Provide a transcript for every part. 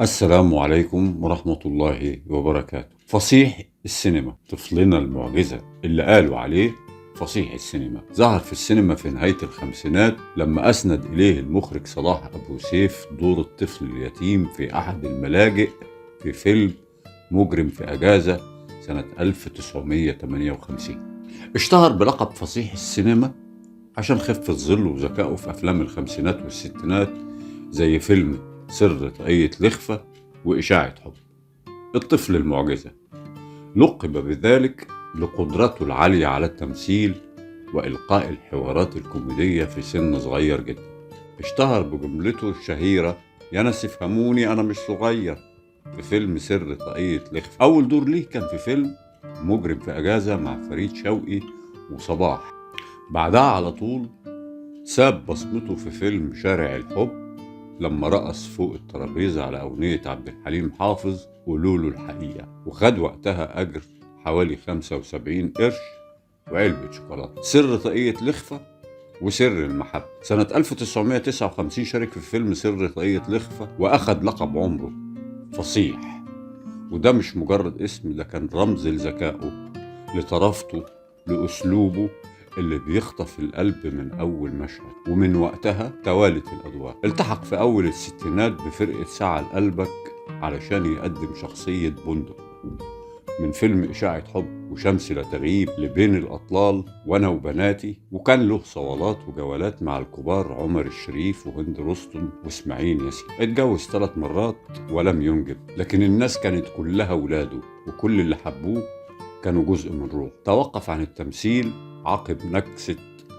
السلام عليكم ورحمة الله وبركاته. فصيح السينما، طفلنا المعجزة اللي قالوا عليه فصيح السينما، ظهر في السينما في نهاية الخمسينات لما أسند إليه المخرج صلاح أبو سيف دور الطفل اليتيم في أحد الملاجئ في فيلم مجرم في أجازة سنة 1958. اشتهر بلقب فصيح السينما عشان خفة ظله وذكائه في أفلام الخمسينات والستينات زي فيلم سر طاقية لخفة وإشاعة حب. الطفل المعجزة لقب بذلك لقدرته العالية على التمثيل وإلقاء الحوارات الكوميدية في سن صغير جدا. اشتهر بجملته الشهيرة يا ناس افهموني أنا مش صغير في فيلم سر طاقية لخفة. أول دور ليه كان في فيلم مجرم في أجازة مع فريد شوقي وصباح. بعدها على طول ساب بصمته في فيلم شارع الحب لما رقص فوق الترابيزة على أغنية عبد الحليم حافظ قولوله الحقيقة، وخد وقتها أجر حوالي 75 قرش وعلبة شوكولاتة. سر طاقية لخفة وسر المحبة. سنة 1959 شارك في فيلم سر طاقية لخفة وأخد لقب عمره فصيح، وده مش مجرد اسم، ده كان رمز لذكائه، لطرافته، لأسلوبه اللي بيخطف القلب من أول مشهد. ومن وقتها توالت الأدوار. التحق في أول الستينات بفرقة ساعة لقلبك علشان يقدم شخصية بندق من فيلم إشاعة حب وشمس لا تغيب لبين الأطلال وأنا وبناتي، وكان له صوالات وجولات مع الكبار عمر الشريف وهند رستم واسماعيل ياسين. اتجوز 3 مرات ولم ينجب، لكن الناس كانت كلها ولاده وكل اللي حبوه كانوا جزء من روح. توقف عن التمثيل عقب نكسة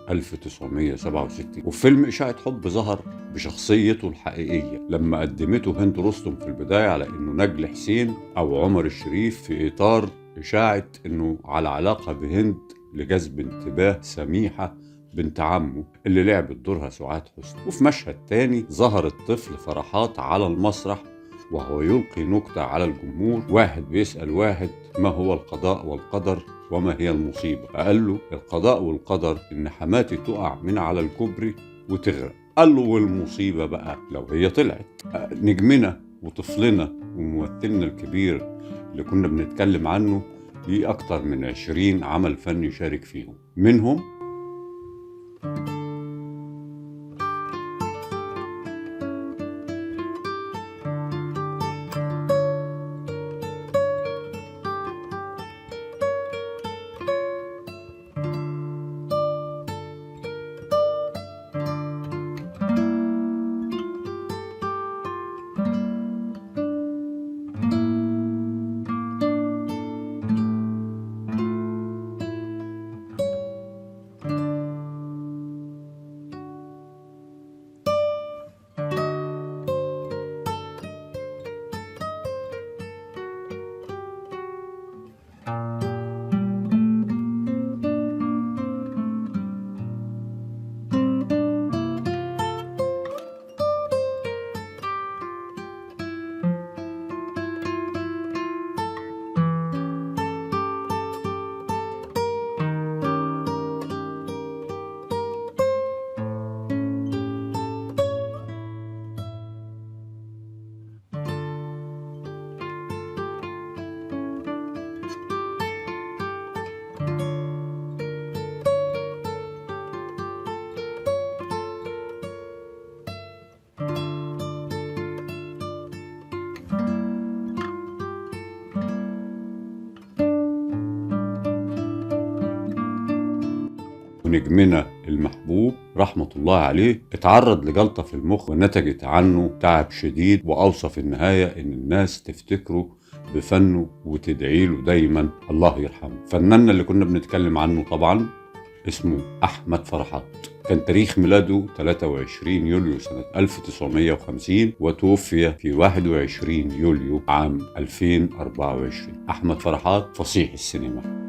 1967، وفي فيلم إشاعة حب ظهر بشخصيته الحقيقية لما قدمته هند رستم في البداية على إنه نجل حسين أو عمر الشريف في إطار إشاعة إنه على علاقة بهند لجذب انتباه سميحة بنت عمه اللي لعبت دورها سعاد حسني. وفي مشهد تاني ظهر الطفل فرحات على المسرح وهو يلقي نكتة على الجمهور. واحد بيسأل واحد ما هو القضاء والقدر وما هي المصيبة؟ قال له القضاء والقدر إن حماتي تقع من على الكوبري وتغرق. قال له والمصيبة بقى لو هي طلعت. نجمنا وطفلنا وممثلنا الكبير اللي كنا بنتكلم عنه ليه أكتر من 20 عمل فني شارك فيهم، منهم ونجمنا المحبوب رحمة الله عليه اتعرض لجلطة في المخ ونتجت عنه تعب شديد، وأوصى في النهاية إن الناس تفتكره بفنه وتدعي له دايما الله يرحمه. فناننا اللي كنا بنتكلم عنه طبعا اسمه أحمد فرحات، كان تاريخ ميلاده 23 يوليو سنة 1950 وتوفي في 21 يوليو عام 2024. أحمد فرحات فصيح السينما.